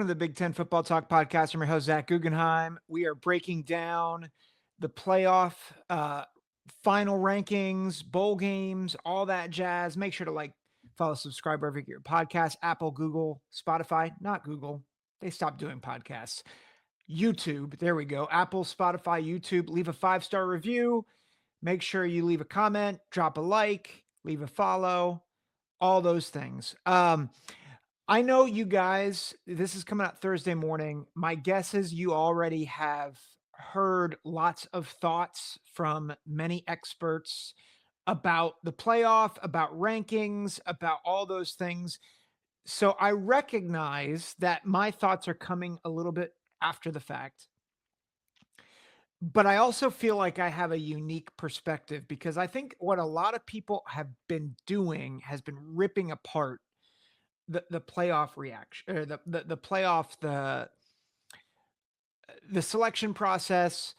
to the Big Ten Football Talk podcast. I'm your host, Zach Guggenheim. We are breaking down the playoff final rankings, bowl games, all that jazz. Make sure to follow, subscribe wherever you get your podcast, Apple, Google, Spotify, not Google. They stopped doing podcasts. YouTube, there we go. Apple, Spotify, YouTube. Leave a 5-star review. Make sure you leave a comment, drop a like, leave a follow, all those things. I know you guys, this is coming out Thursday morning. My guess is you already have heard lots of thoughts from many experts about the playoff, about rankings, about all those things. So I recognize that my thoughts are coming a little bit after the fact. But I also feel like I have a unique perspective because I think what a lot of people have been doing has been ripping apart the playoff reaction, or the playoff, the selection process,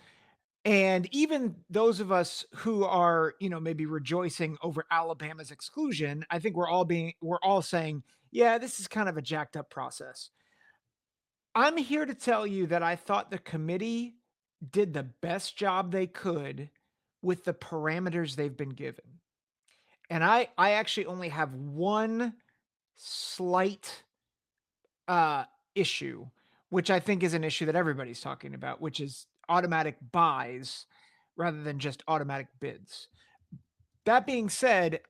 and even those of us who are, maybe rejoicing over Alabama's exclusion. I think we're all saying, yeah, this is kind of a jacked up process. I'm here to tell you that I thought the committee did the best job they could with the parameters they've been given. And I actually only have one slight uh, issue, which I think is an issue that everybody's talking about, which is automatic buys rather than just automatic bids. That being said,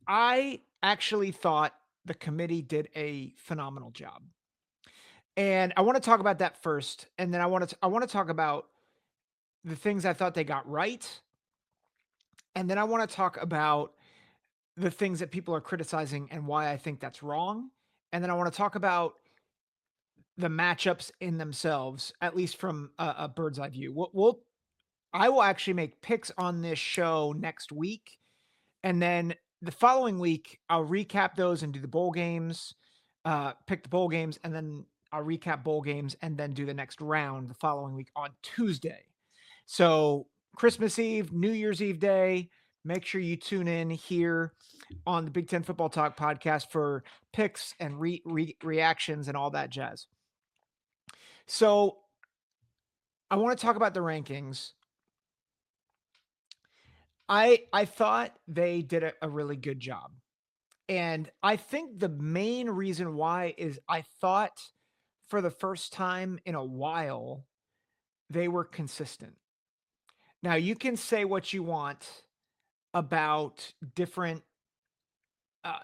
I actually thought the committee did a phenomenal job. And I want to talk about that first, and then I want to talk about the things I thought they got right, and then I want to talk about the things that people are criticizing and why I think that's wrong. And then I want to talk about the matchups in themselves, at least from a bird's eye view. I will actually make picks on this show next week, and then the following week I'll recap those and do the bowl games, pick the bowl games, and then I'll recap bowl games and then do the next round the following week on Tuesday. So Christmas Eve, New Year's Eve day. Make sure you tune in here on the Big Ten Football Talk podcast for picks and reactions and all that jazz. So I want to talk about the rankings. I thought they did a really good job. And I think the main reason why is I thought for the first time in a while they were consistent. Now you can say what you want about uh,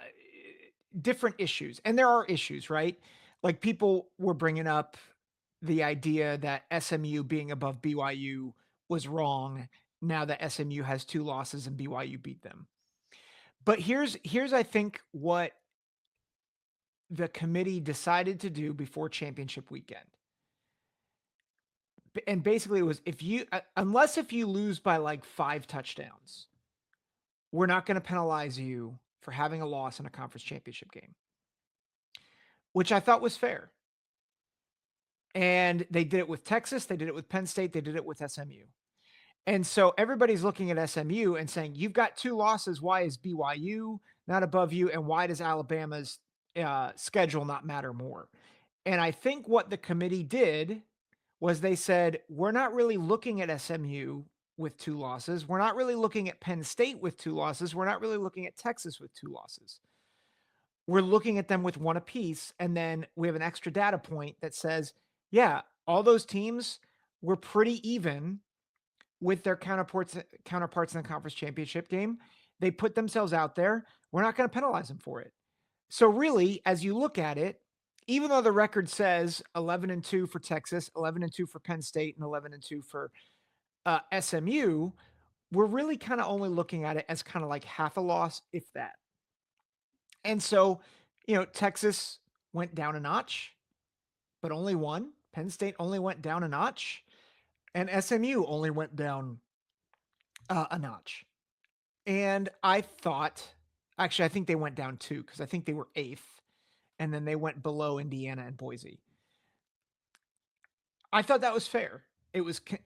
different issues, and there are issues, right? Like people were bringing up the idea that SMU being above BYU was wrong. Now that SMU has 2 losses and BYU beat them. But here's I think what the committee decided to do before championship weekend. And basically it was unless if you lose by like 5 touchdowns, we're not going to penalize you for having a loss in a conference championship game, which I thought was fair. And they did it with Texas, they did it with Penn State, they did it with SMU. And so everybody's looking at SMU and saying, you've got 2 losses. Why is BYU not above you? And why does Alabama's schedule not matter more? And I think what the committee did was they said, we're not really looking at SMU with 2 losses. We're not really looking at Penn State with 2 losses. We're not really looking at Texas with 2 losses. We're looking at them with 1 apiece. And then we have an extra data point that says, yeah, all those teams were pretty even with their counterparts in the conference championship game. They put themselves out there. We're not going to penalize them for it. So really, as you look at it, even though the record says 11-2 for Texas, 11-2 for Penn State, and 11-2 for SMU, we're really kind of only looking at it as kind of like half a loss, if that. And so, Texas went down a notch, but only won. Penn State only went down a notch, and SMU only went down a notch. And I think they went down 2 because I think they were 8th, and then they went below Indiana and Boise. I thought that was fair.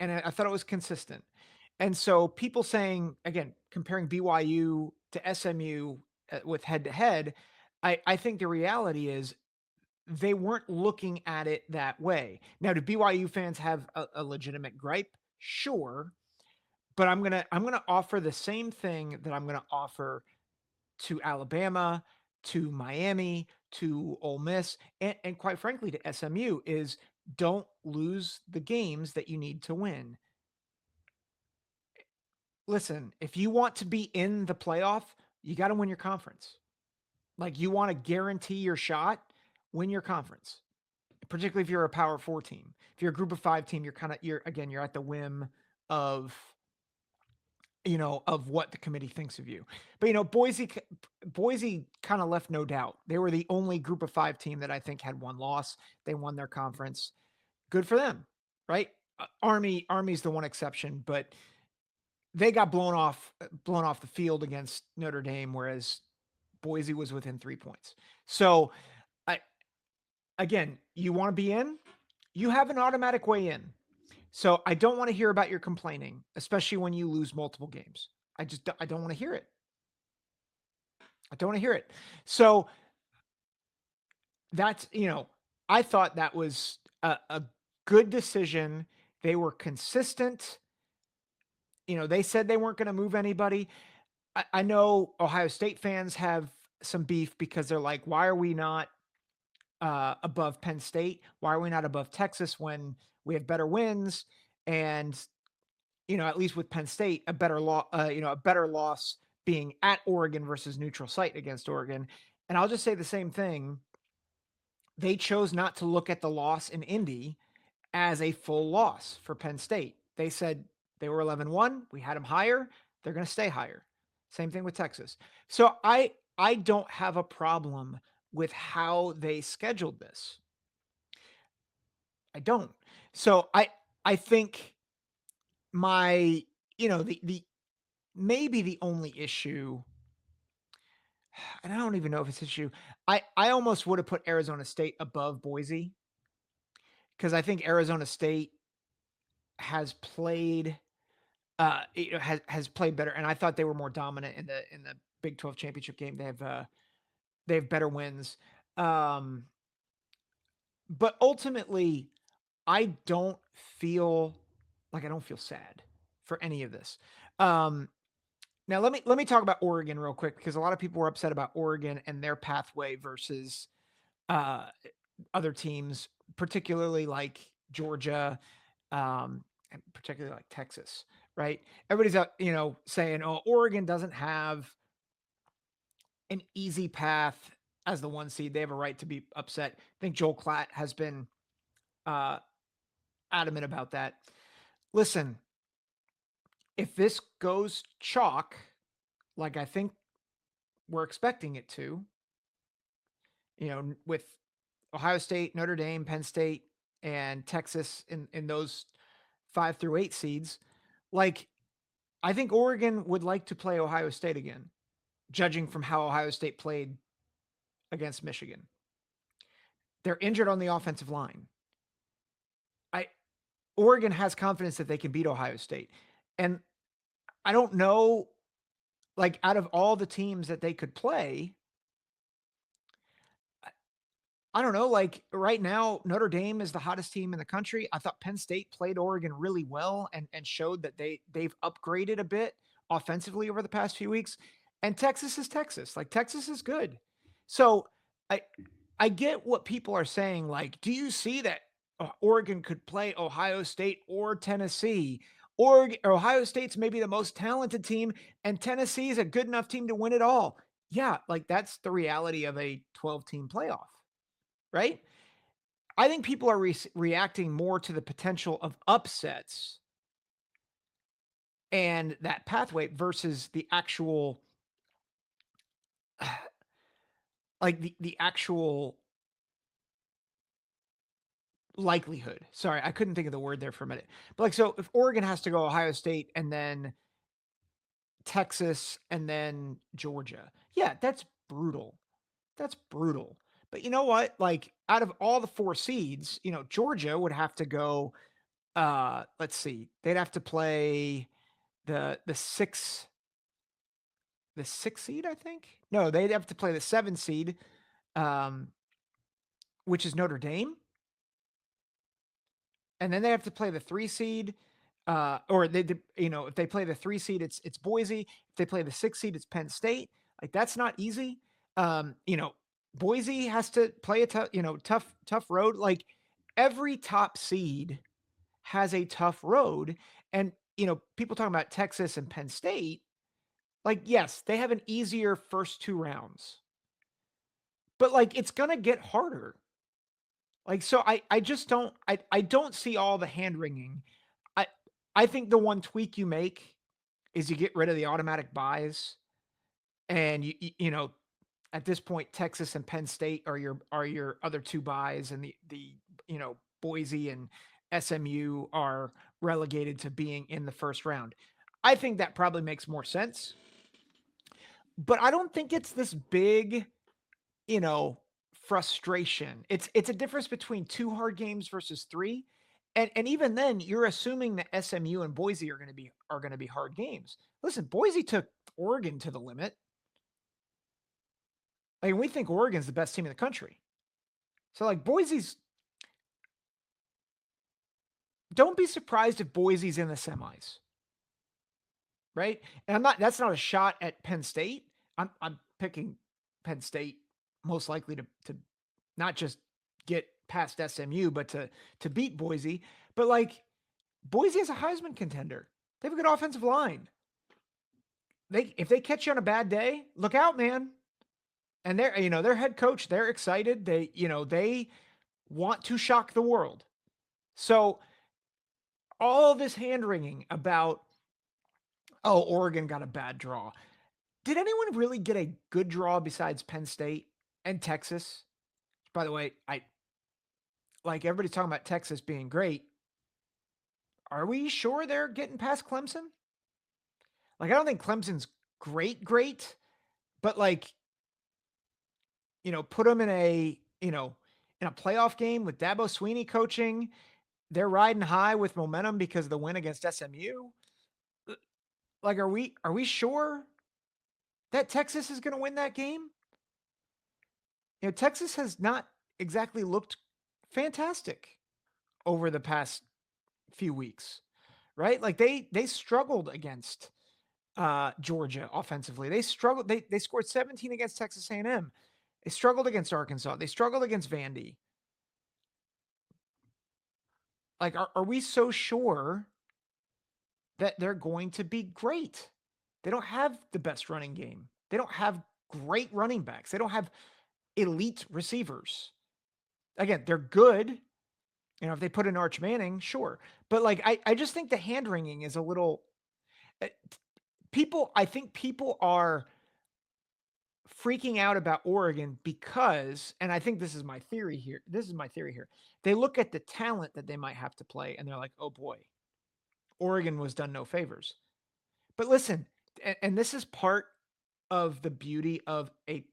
And I thought it was consistent. And so people saying, again, comparing BYU to SMU with head to head, I think the reality is they weren't looking at it that way. Now, do BYU fans have a legitimate gripe? Sure, but I'm gonna offer the same thing that I'm gonna offer to Alabama, to Miami, to Ole Miss, and quite frankly to SMU is don't lose the games that you need to win. Listen, if you want to be in the playoff, you got to win your conference. Like you want to guarantee your shot, win your conference. Particularly if you're a power 4 team. If you're a group of 5 team, you're at the whim of of what the committee thinks of you. But Boise kind of left no doubt. They were the only group of 5 team that I think had one loss. They won their conference. Good for them, right? Army's the one exception, but they got blown off the field against Notre Dame, whereas Boise was within 3 points. So I again, you want to be in, you have an automatic way in. So I don't want to hear about your complaining, especially when you lose multiple games. I don't want to hear it. I don't want to hear it. So that's, I thought that was a good decision. They were consistent. They said they weren't going to move anybody. I know Ohio State fans have some beef because they're like, why are we not above Penn State? Why are we not above Texas when we have better wins? And at least with Penn State, a better loss being at Oregon versus neutral site against Oregon. And I'll just say the same thing. They chose not to look at the loss in Indy as a full loss for Penn State. They said they were 11-1. We had them higher. They're going to stay higher. Same thing with Texas. So I don't have a problem with how they scheduled this. I don't. So I think my the maybe the only issue, and I don't even know if it's an issue. I almost would have put Arizona State above Boise because I think Arizona State has played has played better, and I thought they were more dominant in the Big 12 championship game. They have better wins, um, but ultimately, I don't feel sad for any of this. Um, Now let me talk about Oregon real quick because a lot of people were upset about Oregon and their pathway versus uh, other teams, particularly like Georgia, and particularly like Texas, right? Everybody's out, saying, "Oh, Oregon doesn't have an easy path as the 1 seed. They have a right to be upset." I think Joel Klatt has been uh, adamant about that. Listen, if this goes chalk, like I think we're expecting it to, with Ohio State, Notre Dame, Penn State, and Texas in those 5 through 8 seeds, like I think Oregon would like to play Ohio State again, judging from how Ohio State played against Michigan. They're injured on the offensive line. I Oregon has confidence that they can beat Ohio State. And I don't know, like out of all the teams that they could play, I don't know, like right now, Notre Dame is the hottest team in the country. I thought Penn State played Oregon really well and showed that they've upgraded a bit offensively over the past few weeks. And Texas is Texas. Like Texas is good. So I I get what people are saying. Like, do you see that Oregon could play Ohio State or Tennessee? Ohio State's maybe the most talented team, and Tennessee is a good enough team to win it all. Yeah, like that's the reality of a 12-team playoff, right? I think people are reacting more to the potential of upsets and that pathway versus the actual, like the actual likelihood. Sorry, I couldn't think of the word there for a minute. But like, so if Oregon has to go Ohio State and then Texas and then Georgia, yeah, that's brutal. That's brutal. But you know what? Like, out of all the 4 seeds, Georgia would have to go. Let's see, they'd have to play the 6 seed, I think. No, they'd have to play the 7 seed, um, which is Notre Dame, and then they have to play the 3 seed, or if they play the 3 seed, it's Boise. If they play the 6 seed, it's Penn State. Like, that's not easy. Boise has to play a tough road. Like, every top seed has a tough road, and, people talking about Texas and Penn State, like, yes, they have an easier first 2 rounds, but, like, it's gonna get harder. Like, so I just I don't see all the hand-wringing. I I think the one tweak you make is you get rid of the automatic buys, and at this point, Texas and Penn State are your other 2 buys, and Boise and SMU are relegated to being in the first round. I think that probably makes more sense, but I don't think it's this big, you know, frustration. It's a difference between 2 hard games versus 3, and even then, you're assuming that SMU and Boise are gonna be hard games. Listen, Boise took Oregon to the limit. Like, we think Oregon's the best team in the country. So, like, Boise's don't be surprised if Boise's in the semis, right? And that's not a shot at Penn State. I'm picking Penn State most likely to not just get past SMU, but to beat Boise. But, like, Boise is a Heisman contender. They have a good offensive line. If they catch you on a bad day, look out, man. And their head coach, they're excited. They want to shock the world. So all this hand wringing about, oh, Oregon got a bad draw. Did anyone really get a good draw besides Penn State and Texas? By the way, I like everybody's talking about Texas being great. Are we sure they're getting past Clemson? Like, I don't think Clemson's great, but, like, put them in a playoff game with Dabo Sweeney coaching. They're riding high with momentum because of the win against SMU. Like, are we sure that Texas is going to win that game? Texas has not exactly looked fantastic over the past few weeks, right? Like, they struggled against Georgia offensively. They struggled. They scored 17 against Texas A&M. They struggled against Arkansas. They struggled against Vandy. Like, are we so sure that they're going to be great? They don't have the best running game. They don't have great running backs. They don't have elite receivers. Again, they're good. If they put in Arch Manning, sure. But, like, I just think the hand wringing is a little. uh, I think people are freaking out about Oregon because, and I think this is my theory here. They look at the talent that they might have to play, and they're like, oh boy, Oregon was done no favors. But listen, and this is part of the beauty of a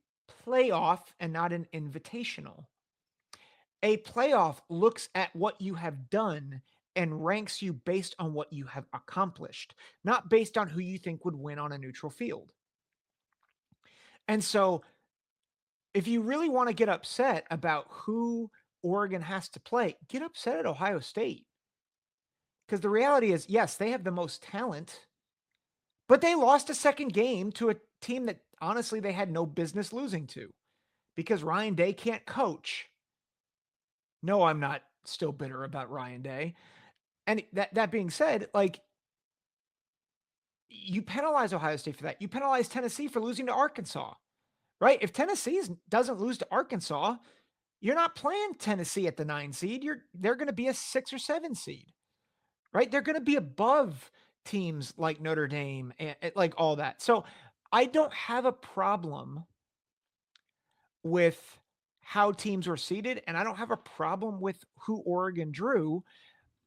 playoff and not an invitational. A playoff looks at what you have done and ranks you based on what you have accomplished, not based on who you think would win on a neutral field. And so, if you really want to get upset about who Oregon has to play, get upset at Ohio State. Because the reality is, yes, they have the most talent, but they lost a second game to a team that honestly they had no business losing to because Ryan Day can't coach. No, I'm not still bitter about Ryan Day. And that being said, like, you penalize Ohio State for that. You penalize Tennessee for losing to Arkansas, right? If Tennessee doesn't lose to Arkansas, you're not playing Tennessee at the 9 seed. They're going to be a 6 or 7 seed, right? They're going to be above teams like Notre Dame and like all that. So I don't have a problem with how teams were seeded, and I don't have a problem with who Oregon drew.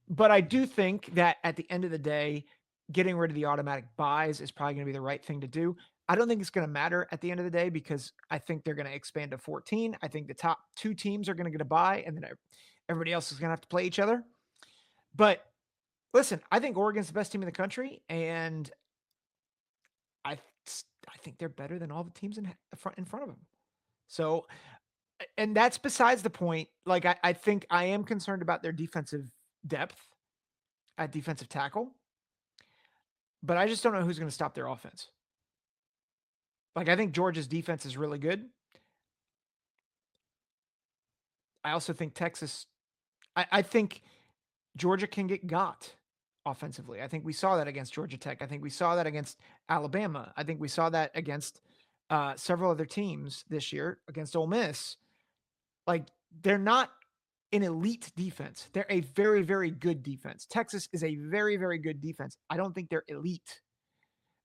But I do think that at the end of the day, getting rid of the automatic buys is probably going to be the right thing to do. I don't think it's going to matter at the end of the day because I think they're going to expand to 14. I think the top 2 teams are going to get a buy, and then everybody else is going to have to play each other. But listen, I think Oregon's the best team in the country, and I I think they're better than all the teams in front of them. So and that's besides the point. Like, I think I am concerned about their defensive depth at defensive tackle, but I just don't know who's going to stop their offense. Like, I think Georgia's defense is really good. I also think Texas, I think Georgia can get got offensively. I think we saw that against Georgia Tech. I think we saw that against Alabama. I think we saw that against several other teams this year, against Ole Miss. Like, they're not an elite defense. They're a very, very good defense. Texas is a very, very good defense. I don't think they're elite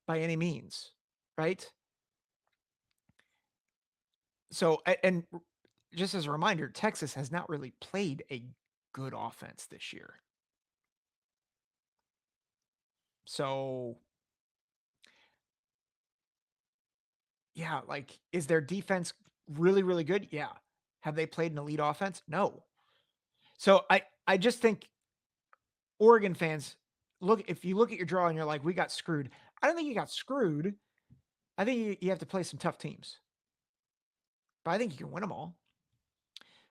by any means, right? So, and just as a reminder, Texas has not really played a good offense this year. So, yeah, like, is their defense really, really good? Yeah. Have they played an elite offense? No. So I just think Oregon fans, look, if you look at your draw and you're like, we got screwed. I don't think you got screwed. I think you have to play some tough teams, but I think you can win them all.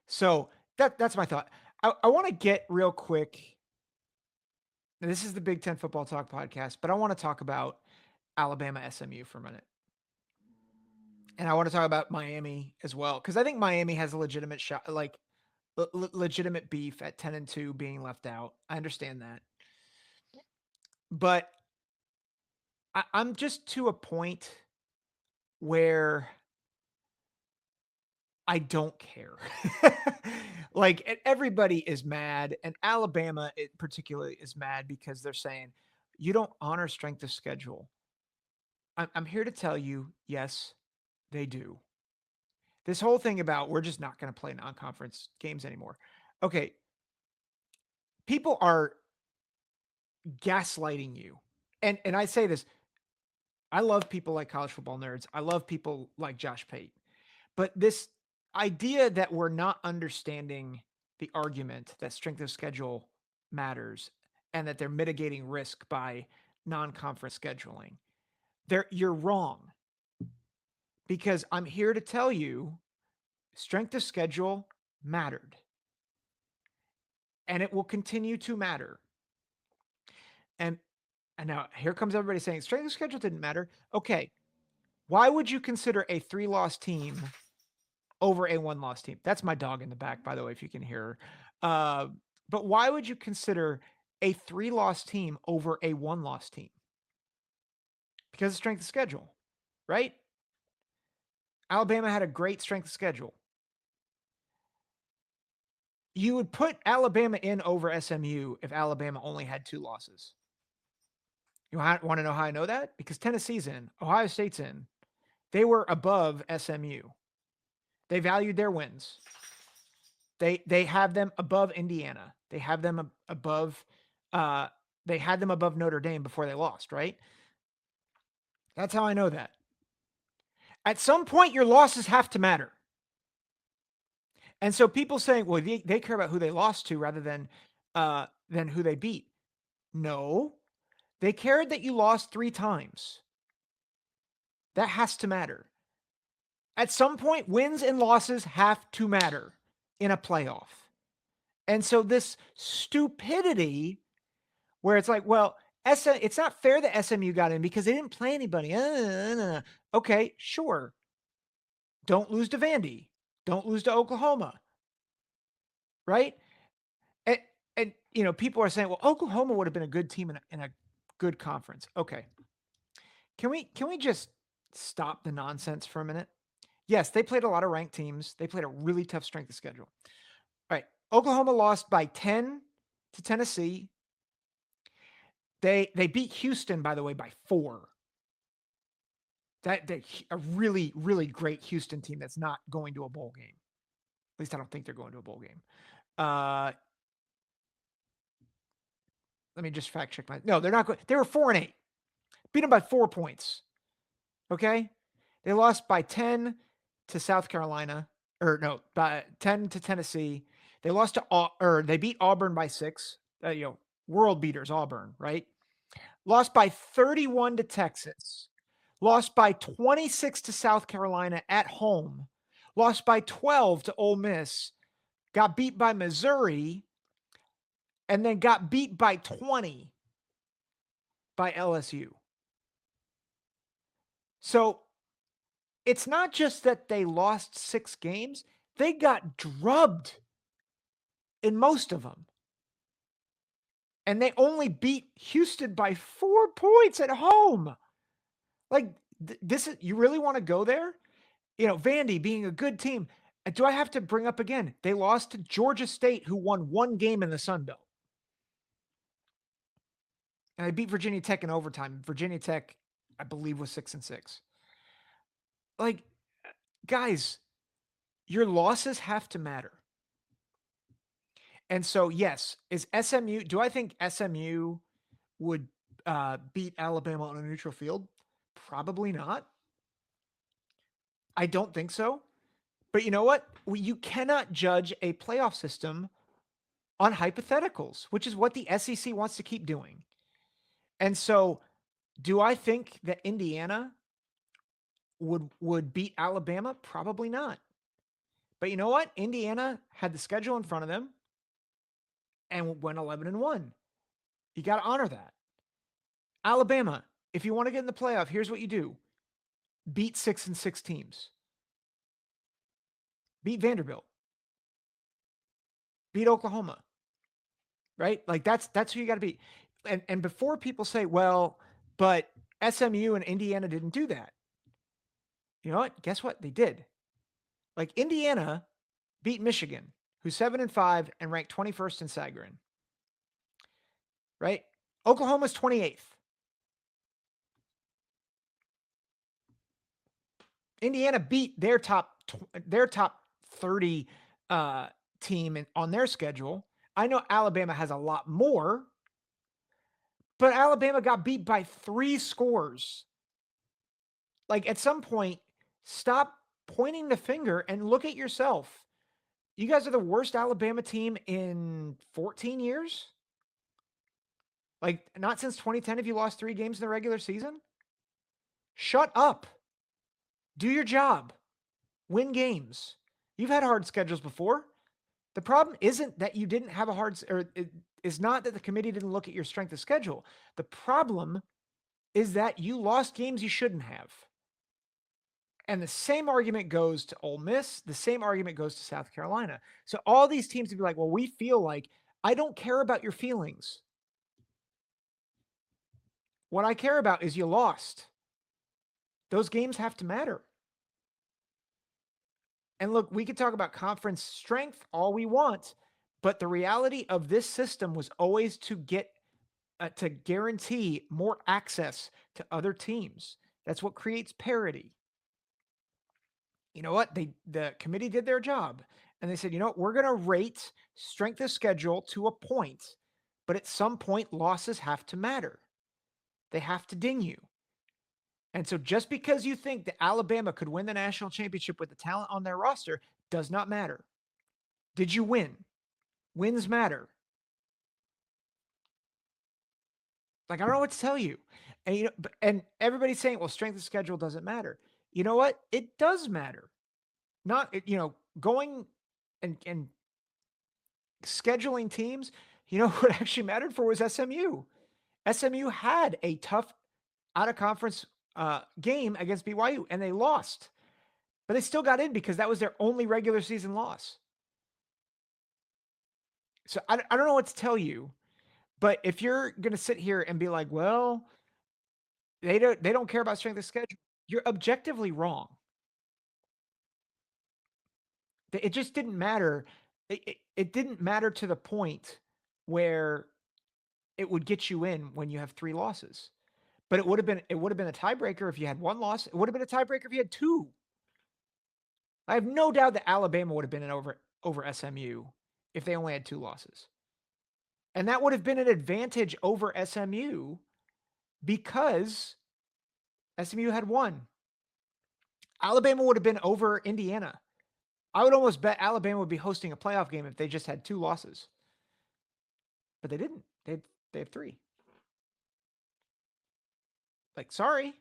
So that's my thought. I want to get real quick. This is the Big Ten Football Talk podcast, but I want to talk about Alabama SMU for a minute. And I want to talk about Miami as well, because I think Miami has a legitimate shot, like legitimate beef at 10-2 being left out. I understand that. But I'm just to a point where I don't care. Like, everybody is mad, and Alabama particularly is mad because they're saying you don't honor strength of schedule. I'm here to tell you, yes, they do. This whole thing about we're just not going to play non-conference games anymore. Okay, people are gaslighting you. And I say this, I love people like college football nerds. I love people like Josh Pate. But this idea that we're not understanding the argument that strength of schedule matters and that they're mitigating risk by non-conference scheduling, you're wrong. Because I'm here to tell you strength of schedule mattered. And it will continue to matter. And now here comes everybody saying strength of schedule didn't matter. Okay. Why would you consider a 3-loss team over a 1-loss team? That's my dog in the back, by the way, if you can hear her. But why would you consider a 3-loss team over a 1-loss team? Because of strength of schedule, right? Alabama had a great strength of schedule. You would put Alabama in over SMU if Alabama only had 2 losses. You want to know how I know that? Because Tennessee's in, Ohio State's in. They were above SMU. They valued their wins. They have them above Indiana. They have them above they had them above Notre Dame before they lost, right? That's how I know that. At some point your losses have to matter. And so people saying, well, they care about who they lost to rather than who they beat. No. They cared that you lost 3 times. That has to matter. At some point, wins and losses have to matter in a playoff. And so this stupidity where it's like, well, it's not fair that SMU got in because they didn't play anybody. Okay, sure. Don't lose to Vandy. Don't lose to Oklahoma. Right? And people are saying, well, Oklahoma would have been a good team in a good conference. Okay. Can we just stop the nonsense for a minute? Yes, they played a lot of ranked teams. They played a really tough strength of schedule. All right. Oklahoma lost by 10 to Tennessee. They beat Houston, by the way, by 4. That a really, really great Houston team that's not going to a bowl game. At least I don't think they're going to a bowl game. Let me just fact check no, they're not going. They were 4-8. Beat them by 4 points. Okay? They lost by 10 to South Carolina. Or no, by 10 to Tennessee. They lost they beat Auburn by 6. World beaters, Auburn, right? Lost by 31 to Texas. Lost by 26 to South Carolina at home. lost by 12 to Ole Miss, got beat by Missouri, and then got beat by 20 by LSU. So it's not just that they lost 6 games, they got drubbed in most of them. And they only beat Houston by 4 points at home. Like, this is, you really wanna go there? You know, Vandy being a good team. Do I have to bring up again? They lost to Georgia State, who won 1 game in the Sun Belt. And they beat Virginia Tech in overtime. Virginia Tech, I believe, was 6-6. Like, guys, your losses have to matter. And so, yes, is SMU, do I think SMU would beat Alabama on a neutral field? Probably not. I don't think so. But you know what? You cannot judge a playoff system on hypotheticals, which is what the SEC wants to keep doing. And so, do I think that Indiana would beat Alabama? Probably not. But you know what? Indiana had the schedule in front of them and went 11-1. You got to honor that. Alabama, if you want to get in the playoff, here's what you do. Beat 6-6 teams. Beat Vanderbilt. Beat Oklahoma. Right? Like that's who you got to beat. And before people say, well, but SMU and Indiana didn't do that. You know what? Guess what? They did. Like Indiana beat Michigan, who's 7-5 and ranked 21st in Sagarin. Right? Oklahoma's 28th. Indiana beat their top 30 team on their schedule. I know Alabama has a lot more, but Alabama got beat by 3 scores. Like at some point, stop pointing the finger and look at yourself. You guys are the worst Alabama team in 14 years? Like, not since 2010 have you lost 3 games in the regular season? Shut up. Do your job. Win games. You've had hard schedules before. The problem isn't that you didn't have a hard, or it is not that the committee didn't look at your strength of schedule. The problem is that you lost games you shouldn't have. And the same argument goes to Ole Miss. The same argument goes to South Carolina. So all these teams would be like, well, we feel like, I don't care about your feelings. What I care about is you lost. Those games have to matter. And look, we could talk about conference strength all we want, but the reality of this system was always to get to guarantee more access to other teams. That's what creates parity. You know what? The committee did their job and they said, you know what? We're going to rate strength of schedule to a point, but at some point losses have to matter. They have to ding you. And so just because you think that Alabama could win the national championship with the talent on their roster does not matter. Did you win? Wins matter. Like, I don't know what to tell you. And you know, and everybody's saying, well, strength of schedule doesn't matter. You know what? It does matter. Not, you know, going and scheduling teams, you know, what actually mattered for was SMU. SMU had a tough out of conference game against BYU and they lost, but they still got in because that was their only regular season loss. So I don't know what to tell you, but if you're going to sit here and be like, well, they don't care about strength of schedule, you're objectively wrong. It just didn't matter. It didn't matter to the point where it would get you in when you have 3 losses. But it would have been a tiebreaker if you had 1 loss. It would have been a tiebreaker if you had 2. I have no doubt that Alabama would have been over SMU if they only had 2 losses. And that would have been an advantage over SMU because SMU had 1. Alabama would have been over Indiana. I would almost bet Alabama would be hosting a playoff game if they just had 2 losses. But they didn't. They have 3. Like, sorry.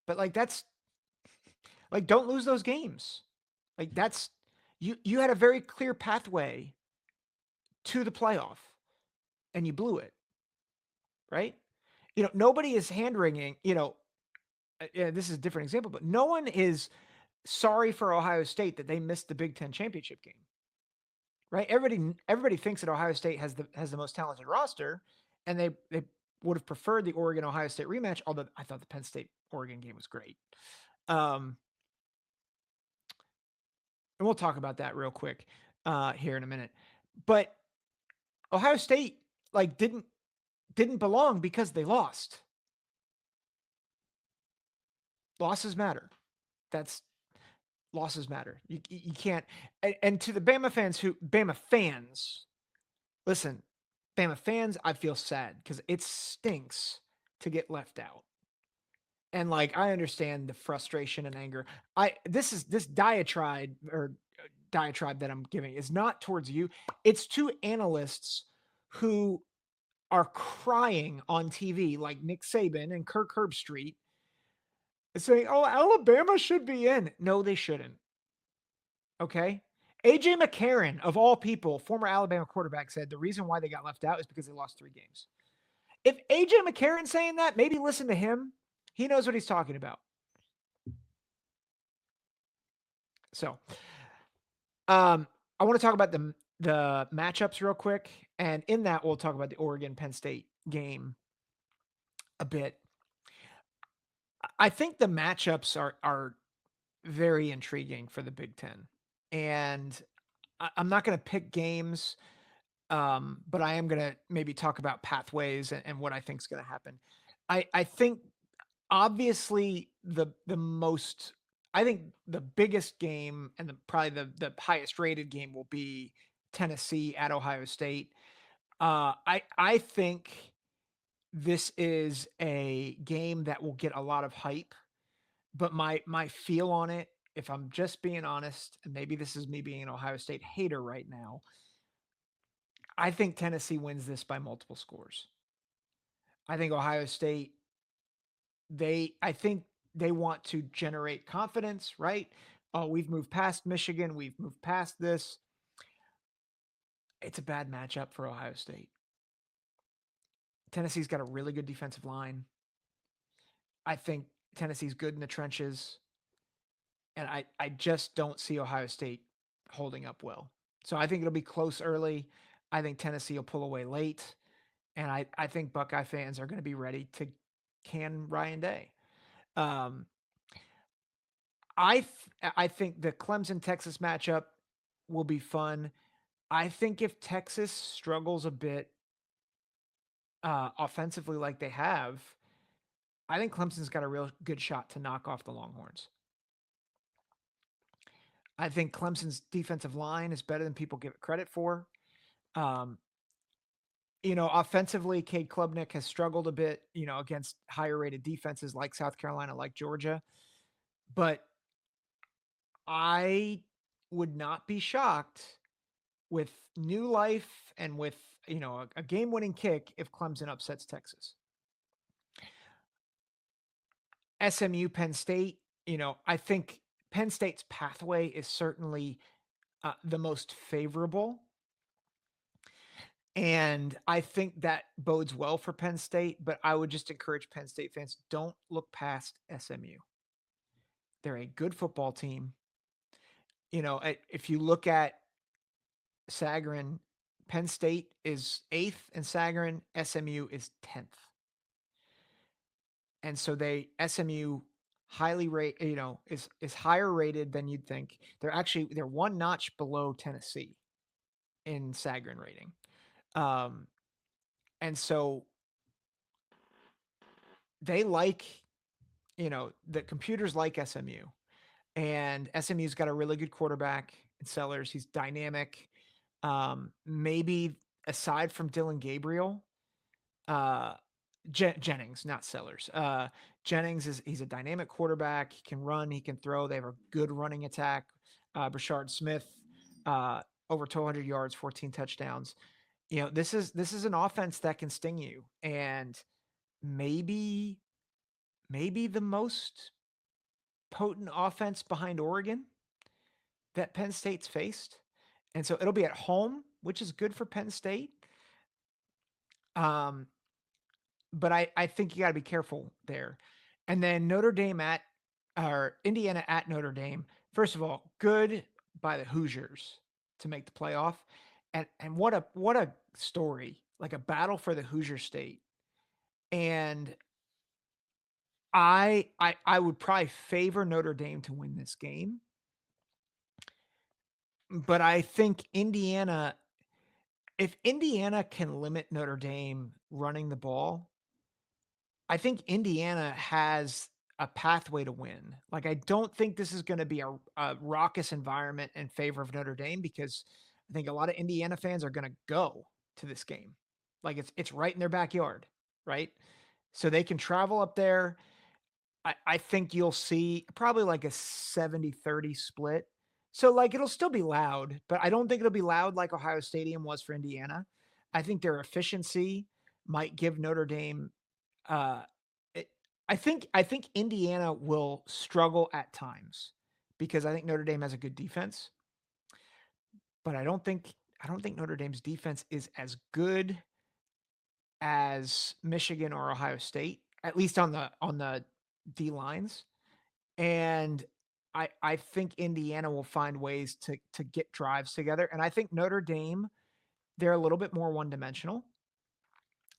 But like that's Like, don't lose those games. Like, that's you had a very clear pathway to the playoff and you blew it, right? Nobody is hand wringing, yeah, this is a different example, but no one is sorry for Ohio State that they missed the Big Ten championship game, right? Everybody thinks that Ohio State has the most talented roster, and they would have preferred the Oregon Ohio State rematch. Although I thought the Penn State Oregon game was great, and we'll talk about that real quick here in a minute. But Ohio State like didn't belong because they lost. Losses matter. That's losses matter. You can't. And to the Bama fans, listen, Bama fans, I feel sad because it stinks to get left out. And like I understand the frustration and anger. This diatribe that I'm giving is not towards you. It's to analysts who are crying on TV, like Nick Saban and Kirk Herbstreit, saying, "Oh, Alabama should be in." No, they shouldn't. Okay. AJ McCarron, of all people, former Alabama quarterback, said the reason why they got left out is because they lost 3 games. If AJ McCarron's saying that, maybe listen to him. He knows what he's talking about. So, I want to talk about the matchups real quick, and in that we'll talk about the Oregon Penn State game a bit. I think the matchups are very intriguing for the Big Ten, and I'm not going to pick games, but I am going to maybe talk about pathways and what I think is going to happen. I think obviously I think the biggest game and probably the highest rated game will be Tennessee at Ohio State. I think this is a game that will get a lot of hype, but my feel on it, if I'm just being honest, and maybe this is me being an Ohio State hater right now, I think Tennessee wins this by multiple scores. I think Ohio State I think they want to generate confidence, right? Oh, we've moved past Michigan, we've moved past this. It's a bad matchup for Ohio State. Tennessee's got a really good defensive line. I think Tennessee's good in the trenches, and I just don't see Ohio State holding up well. So I think it'll be close early. I think Tennessee will pull away late, and I think Buckeye fans are going to be ready to can Ryan Day. Um, I think the Clemson Texas matchup will be fun. I think if Texas struggles a bit offensively like they have, I think Clemson's got a real good shot to knock off the Longhorns. I think Clemson's defensive line is better than people give it credit for. Um, offensively, Cade Klubnik has struggled a bit, against higher rated defenses like South Carolina, like Georgia. But I would not be shocked with new life and with, a game winning kick if Clemson upsets Texas. SMU, Penn State, I think Penn State's pathway is certainly the most favorable. And I think that bodes well for Penn State, but I would just encourage Penn State fans, don't look past SMU. They're a good football team. If you look at Sagarin, Penn State is 8th in Sagarin, SMU is 10th. And so SMU highly rate, is higher rated than you'd think. They're one notch below Tennessee in Sagarin rating. And so they the computers like SMU, and SMU's got a really good quarterback in Sellers. He's dynamic. Maybe aside from Dylan Gabriel, Jennings, not Sellers. Jennings he's a dynamic quarterback. He can run, he can throw. They have a good running attack. Brashard Smith, over 200 yards, 14 touchdowns. This is an offense that can sting you, and maybe the most potent offense behind Oregon that Penn State's faced. And so it'll be at home, which is good for Penn State. Um, but I think you got to be careful there. And then Notre Dame at or Indiana at Notre Dame. First of all, good by the Hoosiers to make the playoff. And what a story. Like a battle for the Hoosier State. And I would probably favor Notre Dame to win this game. But I think Indiana, if Indiana can limit Notre Dame running the ball, I think Indiana has a pathway to win. Like, I don't think this is going to be a raucous environment in favor of Notre Dame because I think a lot of Indiana fans are going to go to this game. Like, it's right in their backyard, right? So they can travel up there. I think you'll see probably like a 70-30 split. So, like, it'll still be loud, but I don't think it'll be loud like Ohio Stadium was for Indiana. I think their efficiency might give Notre Dame uh, it, I think Indiana will struggle at times because I think Notre Dame has a good defense, but I don't think Notre Dame's defense is as good as Michigan or Ohio State, at least on the D lines. And I think Indiana will find ways to get drives together. And I think Notre Dame, they're a little bit more one dimensional.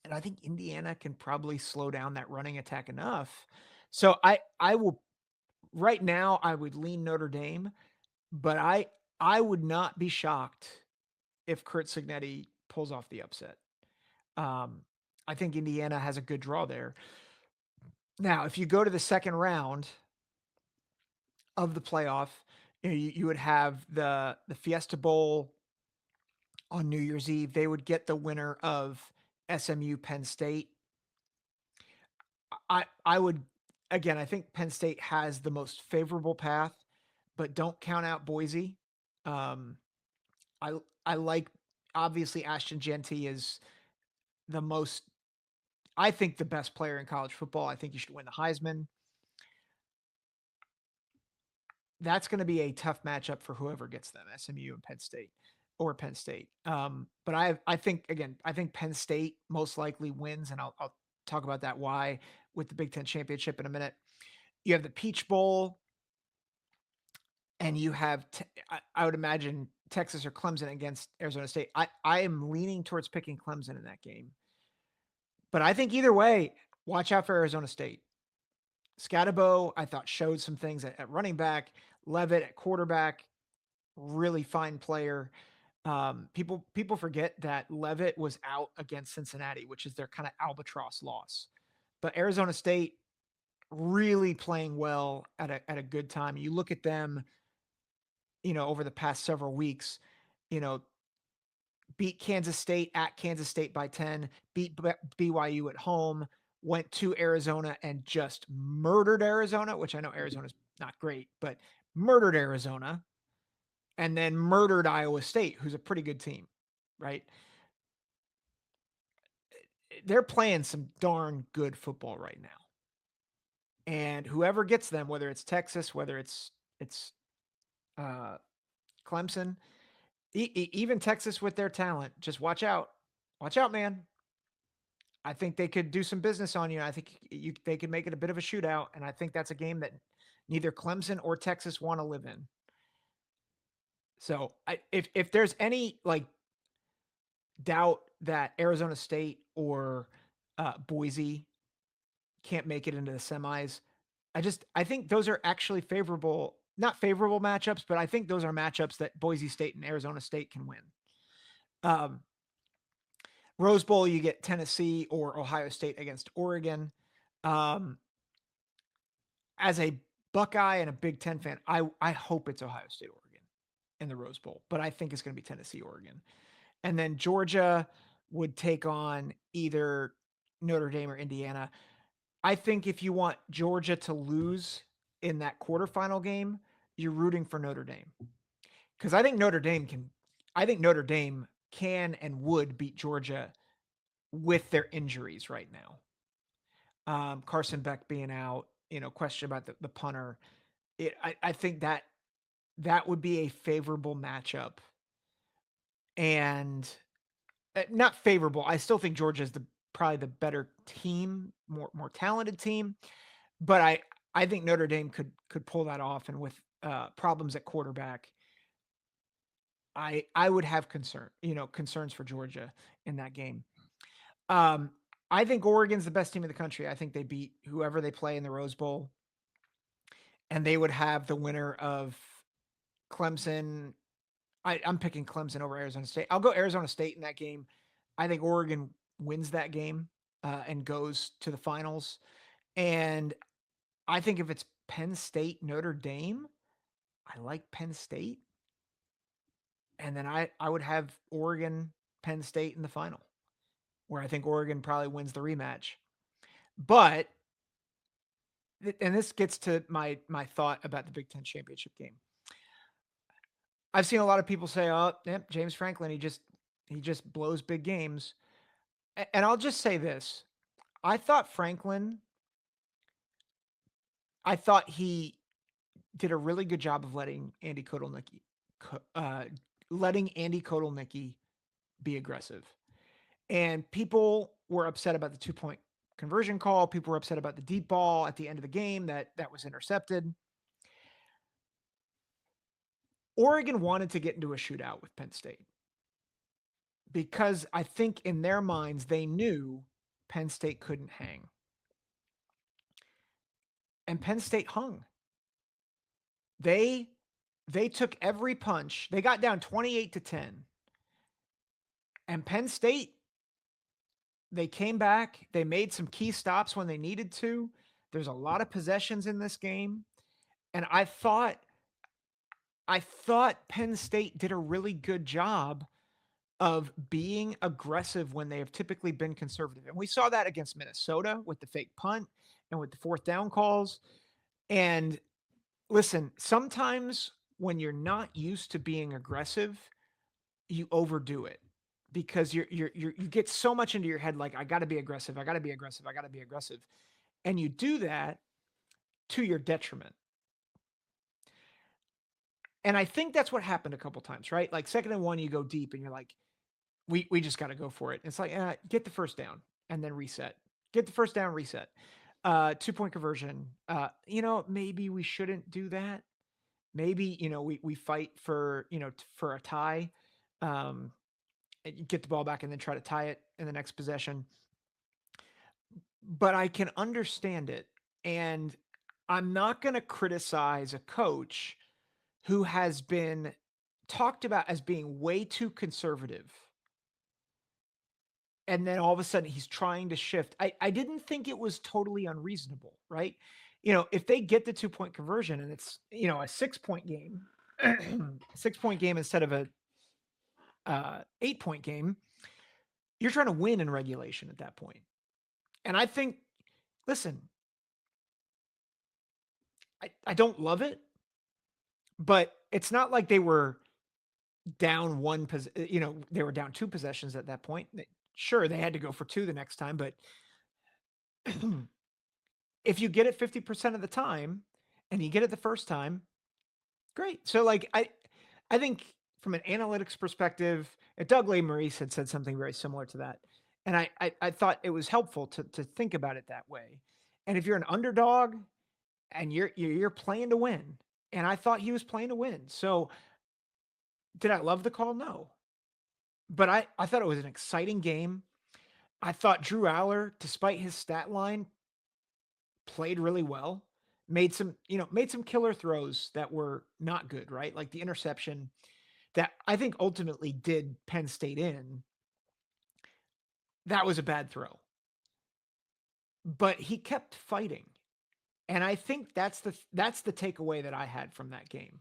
And I think Indiana can probably slow down that running attack enough. So I will right now I would lean Notre Dame, but I would not be shocked if Kurt Signetti pulls off the upset. Um, I think Indiana has a good draw there. Now, if you go to the second round of the playoff, you would have the Fiesta Bowl on New Year's Eve. They would get the winner of SMU Penn State. I would again, I think Penn State has the most favorable path, but don't count out Boise. Um, I I like obviously Ashton Genty is the most I think the best player in college football. I think he should win the Heisman. That's going to be a tough matchup for whoever gets them, SMU and Penn State or Penn State. But I think again, I think Penn State most likely wins, and I'll talk about that why with the Big Ten championship in a minute. You have the Peach Bowl, and you have I would imagine Texas or Clemson against Arizona State. I am leaning towards picking Clemson in that game, but I think either way, watch out for Arizona State. Scatabo, I thought showed some things at running back. Levitt at quarterback, really fine player. People forget that Levitt was out against Cincinnati, which is their kind of albatross loss. But Arizona State really playing well at a good time. You look at them, over the past several weeks, you know, beat Kansas State at Kansas State by 10, beat BYU at home, went to Arizona and just murdered Arizona, which I know Arizona's not great, but murdered Arizona and then murdered Iowa State, who's a pretty good team, right? They're playing some darn good football right now. And whoever gets them, whether it's Texas, whether it's uh, Clemson, even Texas with their talent, just watch out, man. I think they could do some business on you. I think they could make it a bit of a shootout, and I think that's a game that neither Clemson or Texas want to live in. So, if there's any like doubt that Arizona State or Boise can't make it into the semis, I think those are actually favorable, not favorable matchups, but I think those are matchups that Boise State and Arizona State can win. Um, Rose Bowl, you get Tennessee or Ohio State against Oregon. Um, as a Buckeye and a Big Ten fan, I hope it's Ohio State, Oregon in the Rose Bowl, but I think it's going to be Tennessee, Oregon. And then Georgia would take on either Notre Dame or Indiana. I think if you want Georgia to lose in that quarterfinal game, you're rooting for Notre Dame. Because I think Notre Dame can and would beat Georgia with their injuries right now. Carson Beck being out, question about the punter. I think that that would be a favorable matchup, and not favorable. I still think Georgia is the probably the better team, more talented team, but I think Notre Dame could pull that off, and with problems at quarterback, I would have concerns for Georgia in that game. Um, I think Oregon's the best team in the country. I think they beat whoever they play in the Rose Bowl, and they would have the winner of Clemson. I'm picking Clemson over Arizona State. I'll go Arizona State in that game. I think Oregon wins that game and goes to the finals. And I think if it's Penn State, Notre Dame, I like Penn State. And then I would have Oregon, Penn State in the final, where I think Oregon probably wins the rematch. But and this gets to my thought about the Big Ten championship game. I've seen a lot of people say, "Oh, yep, James Franklin, he just blows big games." And I'll just say this: I thought Franklin, I thought he did a really good job of uh, letting Andy Kotelnicki be aggressive. And people were upset about the 2 point conversion call. People were upset about the deep ball at the end of the game that was intercepted. Oregon wanted to get into a shootout with Penn State because I think in their minds they knew Penn State couldn't hang. And Penn State hung. They they took every punch. They got down 28-10. And Penn State, they came back. They made some key stops when they needed to. There's a lot of possessions in this game. And I thought Penn State did a really good job of being aggressive when they have typically been conservative. And we saw that against Minnesota with the fake punt and with the fourth down calls. And listen, sometimes when you're not used to being aggressive, you overdo it because you get so much into your head like I got to be aggressive, I got to be aggressive, I got to be aggressive. And you do that to your detriment. And I think that's what happened a couple times, right? Like 2nd and 1, you go deep and you're like, we just got to go for it. It's like, get the first down and then reset. Get the first down, reset. 2 point conversion. Maybe we shouldn't do that. Maybe, we fight for, for a tie. Um, get the ball back and then try to tie it in the next possession. But I can understand it. And I'm not going to criticize a coach who has been talked about as being way too conservative. And then all of a sudden he's trying to shift. I didn't think it was totally unreasonable, right? If they get the 2 point conversion and it's, a 6 point game, 6 point game instead of a 8 point game, you're trying to win in regulation at that point. And I think, listen, I don't love it, but it's not like they were down they were down 2 possessions at that point. Sure, they had to go for 2 the next time, but if you get it 50% of the time and you get it the first time, great. So like I think from an analytics perspective, Doug Maurice had said something very similar to that. And I thought it was helpful to think about it that way. And if you're an underdog and you're playing to win, and I thought he was playing to win. So did I love the call? No. But I thought it was an exciting game. I thought Drew Aller, despite his stat line, played really well. Made some killer throws that were not good, right? Like the interception that I think ultimately did Penn State in. That was a bad throw. But he kept fighting. And I think that's the takeaway that I had from that game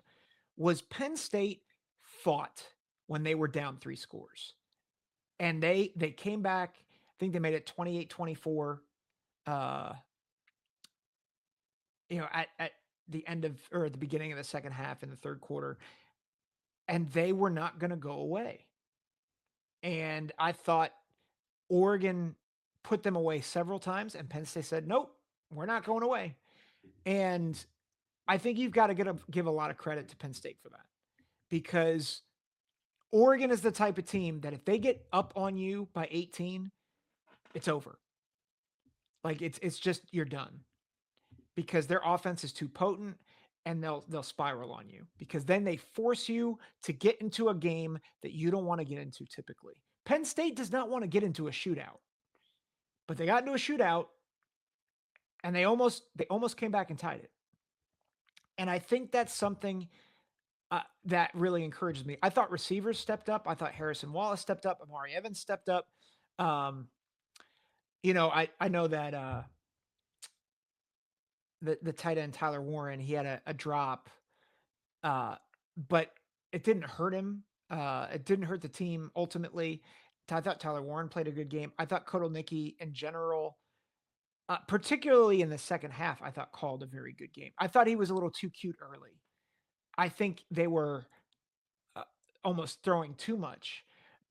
was Penn State fought when they were down 3 scores. And they came back. I think they made it 28-24 uh at the end of or at the beginning of the second half in the third quarter, and they were not going to go away. And I thought Oregon put them away several times, and Penn State said, "Nope, we're not going away." And I think you've got to give a lot of credit to Penn State for that, because Oregon is the type of team that if they get up on you by 18, it's over. Like it's just you're done, because their offense is too potent, and they'll spiral on you, because then they force you to get into a game that you don't want to get into typically. Penn State does not want to get into a shootout, but they got into a shootout, and they almost came back and tied it. And I think that's something that really encourages me. I thought receivers stepped up. I thought Harrison Wallace stepped up. Amari Evans stepped up. Um, I know that the tight end Tyler Warren, he had a drop, uh, but it didn't hurt him. It didn't hurt the team ultimately. I thought Tyler Warren played a good game. I thought Kotelnicki in general, particularly in the second half, I thought called a very good game. I thought he was a little too cute early. I think they were uh, almost throwing too much.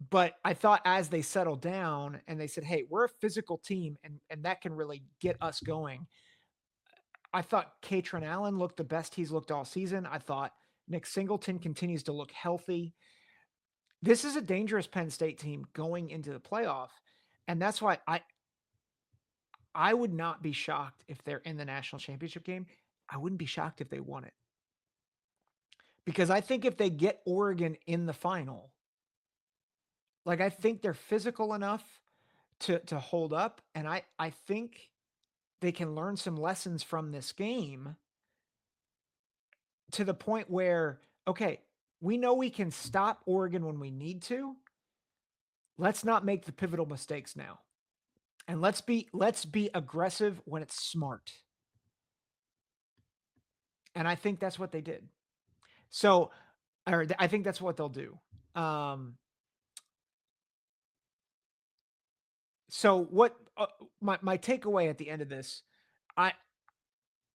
But I thought as they settled down and they said, "Hey, we're a physical team, and that can really get us going." I thought Katron Allen looked the best he's looked all season. I thought Nick Singleton continues to look healthy. This is a dangerous Penn State team going into the playoff, and that's why I would not be shocked if they're in the national championship game. I wouldn't be shocked if they won it, because I think if they get Oregon in the final, like I think they're physical enough to hold up, and I think they can learn some lessons from this game, to the point where, okay, we know we can stop Oregon when we need to. Let's not make the pivotal mistakes now. And let's be aggressive when it's smart. And I think that's what they did. So, or I think that's what they'll do. Um, so what my takeaway at the end of this, I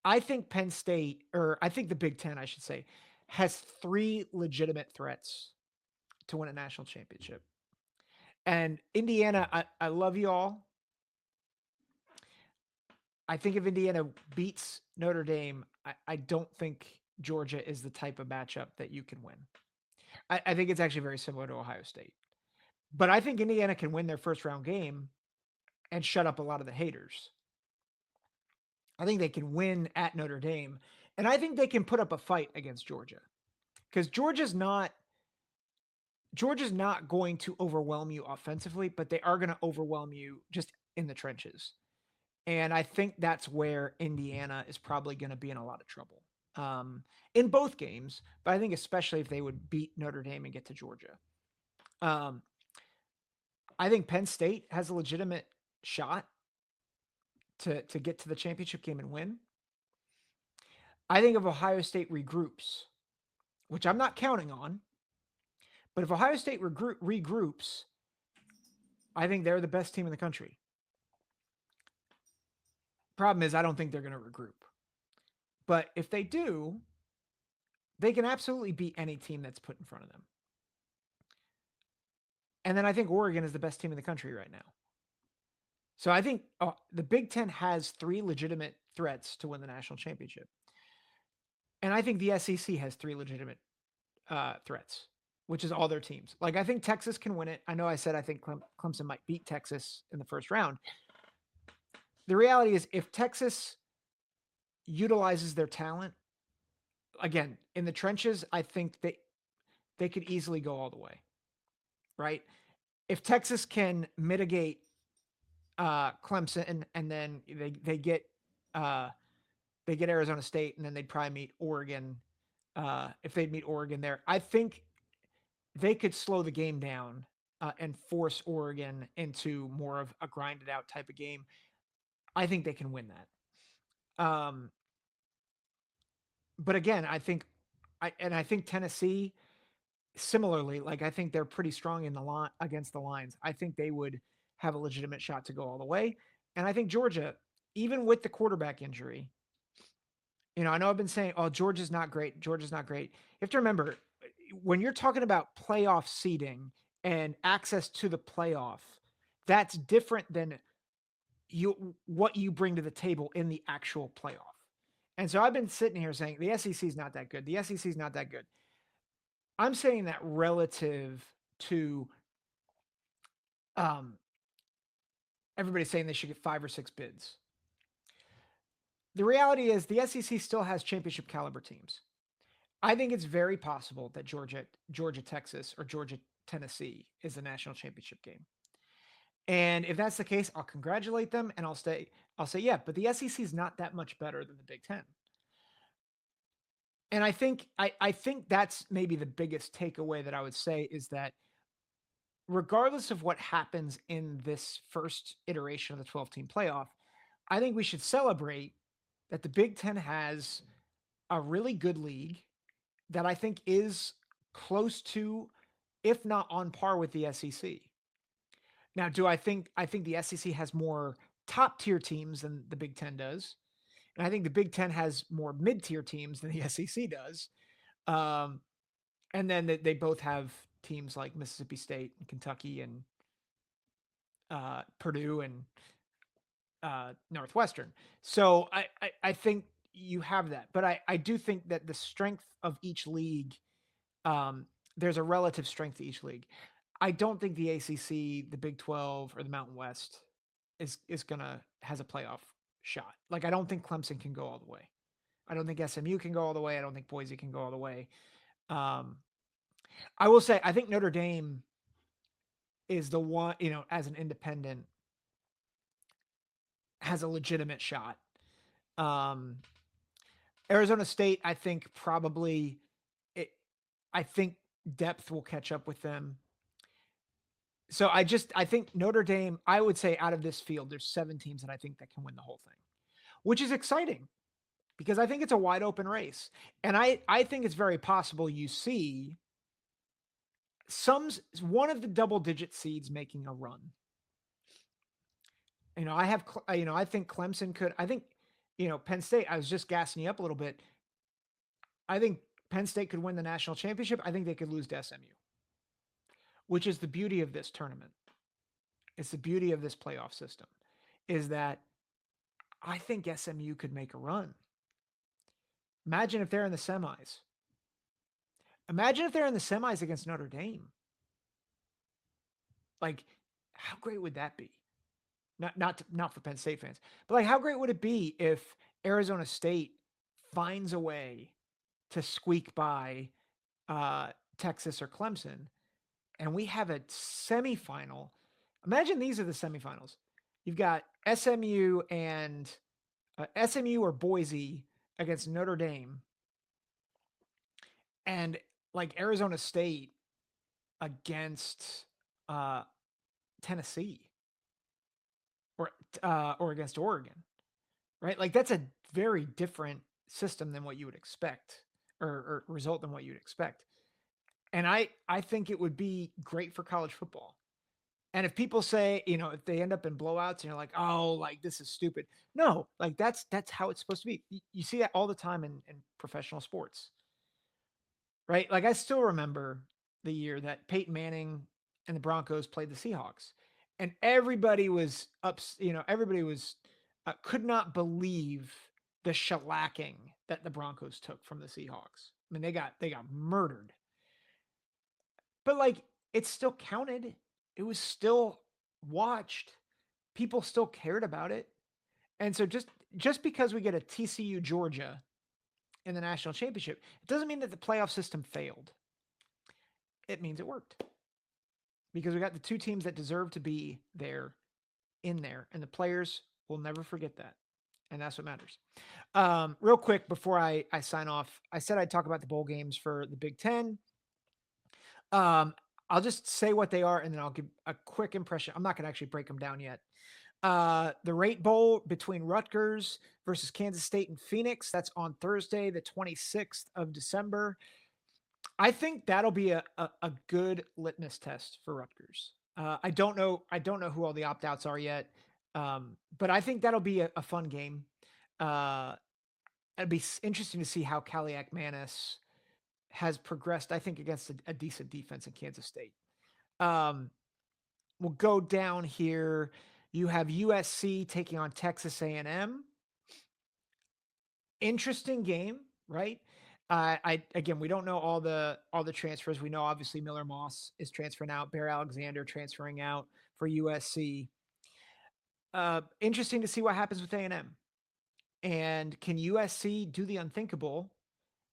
I think Penn State, or I think the Big Ten, I should say, has three legitimate threats to win a national championship. And Indiana, I love you all. I think if Indiana beats Notre Dame, I don't think Georgia is the type of matchup that you can win. I think it's actually very similar to Ohio State. But I think Indiana can win their first round game and shut up a lot of the haters. I think they can win at Notre Dame. And I think they can put up a fight against Georgia. Because Georgia's not going to overwhelm you offensively, but they are going to overwhelm you just in the trenches. And I think that's where Indiana is probably going to be in a lot of trouble in both games. But I think especially if they would beat Notre Dame and get to Georgia. Um, I think Penn State has a legitimate shot to get to the championship game and win. I think if Ohio State regroups, which I'm not counting on, but if Ohio State regroups, I think they're the best team in the country. Problem is, I don't think they're going to regroup. But if they do, they can absolutely beat any team that's put in front of them. And then I think Oregon is the best team in the country right now. So I think the Big Ten has three legitimate threats to win the national championship. And I think the SEC has three legitimate threats, which is all their teams. Like I think Texas can win it. I know I said I think Clemson might beat Texas in the first round. The reality is, if Texas utilizes their talent, again, in the trenches, I think they could easily go all the way, right? If Texas can mitigate Clemson, and then they get Arizona State, and then they'd probably meet Oregon. If they'd meet Oregon there, I think they could slow the game down and force Oregon into more of a grinded out type of game. I think they can win that. But again, I think Tennessee similarly, like I think they're pretty strong in the line against the lines. I think they would have a legitimate shot to go all the way. And I think Georgia, even with the quarterback injury, I know I've been saying, "Oh, Georgia's not great. Georgia's not great." You have to remember, when you're talking about playoff seeding and access to the playoff, that's different than what you bring to the table in the actual playoff. And so I've been sitting here saying the SEC is not that good. The SEC is not that good. I'm saying that relative to um, everybody's saying they should get 5 or 6 bids. The reality is the SEC still has championship caliber teams. I think it's very possible that Georgia, Texas, or Georgia, Tennessee is a national championship game. And if that's the case, I'll congratulate them and I'll say, yeah, but the SEC is not that much better than the Big Ten. And I think that's maybe the biggest takeaway that I would say is that regardless of what happens in this first iteration of the 12-team playoff, I think we should celebrate that the Big Ten has a really good league that I think is close to, if not on par with the SEC. Now, I think the SEC has more top tier teams than the Big Ten does, and I think the Big Ten has more mid tier teams than the SEC does. Um, and then they both have teams like Mississippi State and Kentucky and Purdue and Northwestern. So I think you have that, but I do think that the strength of each league, there's a relative strength to each league. I don't think the ACC, the Big 12, or the Mountain West is gonna has a playoff shot. Like I don't think Clemson can go all the way. I don't think SMU can go all the way. I don't think Boise can go all the way. Um, I will say I think Notre Dame is the one, as an independent has a legitimate shot. Um, Arizona State, I think probably it, I think depth will catch up with them. So I think Notre Dame, I would say out of this field, there's 7 teams that I think that can win the whole thing, which is exciting because I think it's a wide open race. And I think it's very possible you see one of the double digit seeds making a run. I think Clemson could, I think, Penn State, I was just gassing you up a little bit. I think Penn State could win the national championship. I think they could lose to SMU, which is the beauty of this tournament. It's the beauty of this playoff system is that I think SMU could make a run. Imagine if they're in the semis. Imagine if they're in the semis against Notre Dame. Like, how great would that be? Not for Penn State fans, but like, how great would it be if Arizona State finds a way to squeak by Texas or Clemson, and we have a semifinal? Imagine these are the semifinals. You've got SMU and SMU or Boise against Notre Dame, and like Arizona State against Tennessee or against Oregon, right? Like that's a very different system than what you would expect, or result than what you'd expect. And I think it would be great for college football. And if people say, if they end up in blowouts and you're like, oh, like this is stupid. No, like that's how it's supposed to be. You see that all the time in professional sports, right? Like I still remember the year that Peyton Manning and the Broncos played the Seahawks, and everybody was up. Everybody was could not believe the shellacking that the Broncos took from the Seahawks. I mean, they got murdered, but like it still counted. It was still watched. People still cared about it, and so just because we get a TCU Georgia in the national championship, it doesn't mean that the playoff system failed. It means it worked because we got the 2 teams that deserve to be there in there, and the players will never forget that. And that's what matters. Real quick before I sign off, I said I'd talk about the bowl games for the Big Ten. I'll just say what they are, and then I'll give a quick impression. I'm not going to actually break them down yet. The Rate Bowl between Rutgers versus Kansas State and Phoenix. That's on Thursday, the 26th of December. I think that'll be a good litmus test for Rutgers. I don't know who all the opt outs are yet, but I think that'll be a fun game. It'd be interesting to see how Kaliak Manis has progressed. I think against a decent defense in Kansas State. We'll go down here. You have USC taking on Texas A&M. Interesting game, right? I again, we don't know all the transfers. We know obviously Miller Moss is transferring out, Bear Alexander transferring out for USC. Interesting to see what happens with A&M. And can USC do the unthinkable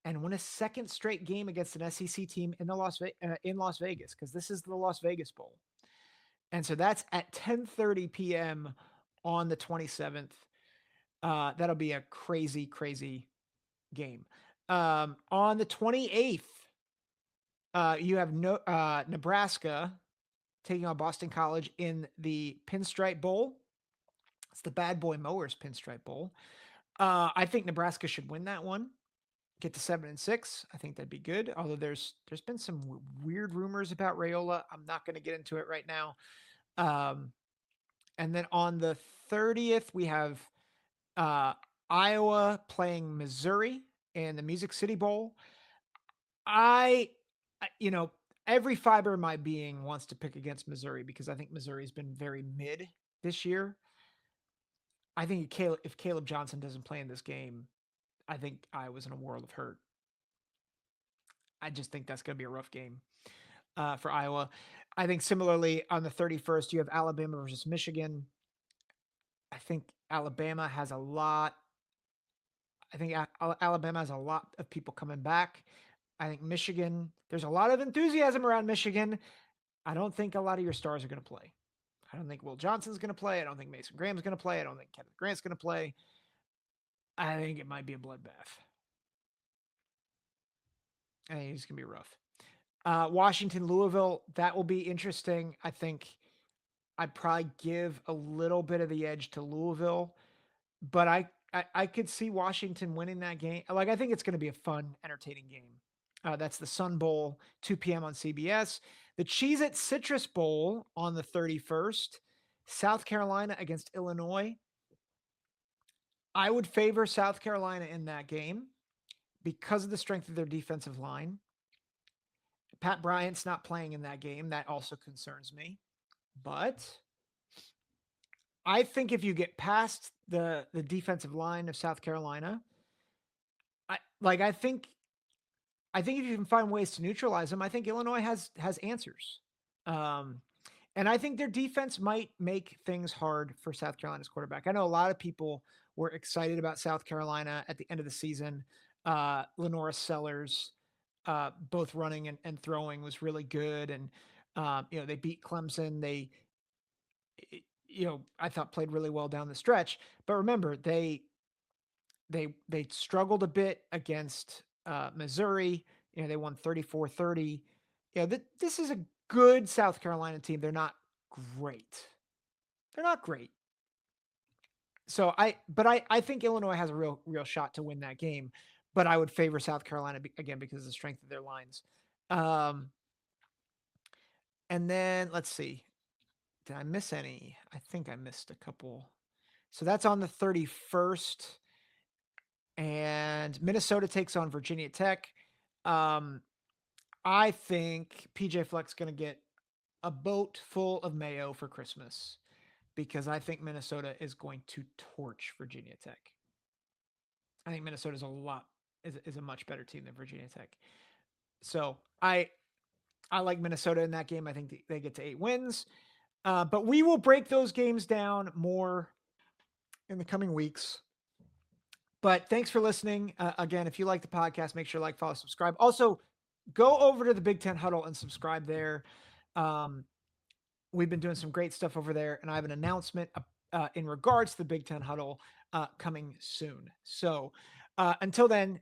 and win a second straight game against an SEC team in Las Vegas? Because this is the Las Vegas Bowl, and so that's at 10:30 p.m. on the 27th. That'll be a crazy, crazy game. On the 28th, you have Nebraska taking on Boston College in the Pinstripe Bowl. It's the Bad Boy Mowers Pinstripe Bowl. I think Nebraska should win that one, get to 7-6. I think that'd be good. Although there's been some weird rumors about Rayola. I'm not going to get into it right now. And then on the 30th, we have Iowa playing Missouri in the Music City Bowl. You know, every fiber of my being wants to pick against Missouri because I think Missouri's been very mid this year. I think if Caleb Johnson doesn't play in this game, I think Iowa's in a world of hurt. I just think that's going to be a rough game for Iowa. I think similarly on the 31st, you have Alabama versus Michigan. I think Alabama has a lot. I think Alabama has a lot of people coming back. I think Michigan, there's a lot of enthusiasm around Michigan. I don't think a lot of your stars are going to play. I don't think Will Johnson's going to play. I don't think Mason Graham's going to play. I don't think Kevin Grant's going to play. I think it might be a bloodbath. I think it's going to be rough. Washington, Louisville, that will be interesting. I think I'd probably give a little bit of the edge to Louisville, but I could see Washington winning that game. Like, I think it's going to be a fun, entertaining game. That's the Sun Bowl, 2 p.m. on CBS. The Cheez-It Citrus Bowl on the 31st, South Carolina against Illinois. I would favor South Carolina in that game because of the strength of their defensive line. Pat Bryant's not playing in that game. That also concerns me. But I think if you get past the defensive line of South Carolina, I think if you can find ways to neutralize them, I think Illinois has answers. And I think their defense might make things hard for South Carolina's quarterback. I know a lot of people were excited about South Carolina at the end of the season. Lenora Sellers, both running and throwing, was really good. And, they beat Clemson. They, I thought played really well down the stretch. But remember, they struggled a bit against Missouri. They won 34-30. This is a good South Carolina team. They're not great. So I think Illinois has a real shot to win that game, but I would favor South Carolina again because of the strength of their lines. And then let's see. Did I miss any? I think I missed a couple. So that's on the 31st. And Minnesota takes on Virginia Tech. I think PJ Fleck's going to get a boat full of mayo for Christmas because I think Minnesota is going to torch Virginia Tech. I think Minnesota is a much better team than Virginia Tech. So I like Minnesota in that game. I think they get to 8 wins. But we will break those games down more in the coming weeks. But thanks for listening. Again, if you like the podcast, make sure to like, follow, subscribe. Also, go over to the Big Ten Huddle and subscribe there. We've been doing some great stuff over there, and I have an announcement in regards to the Big Ten Huddle coming soon. So until then,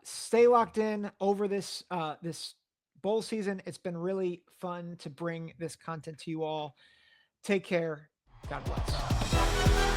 stay locked in over this bowl season. It's been really fun to bring this content to you all. Take care. God bless.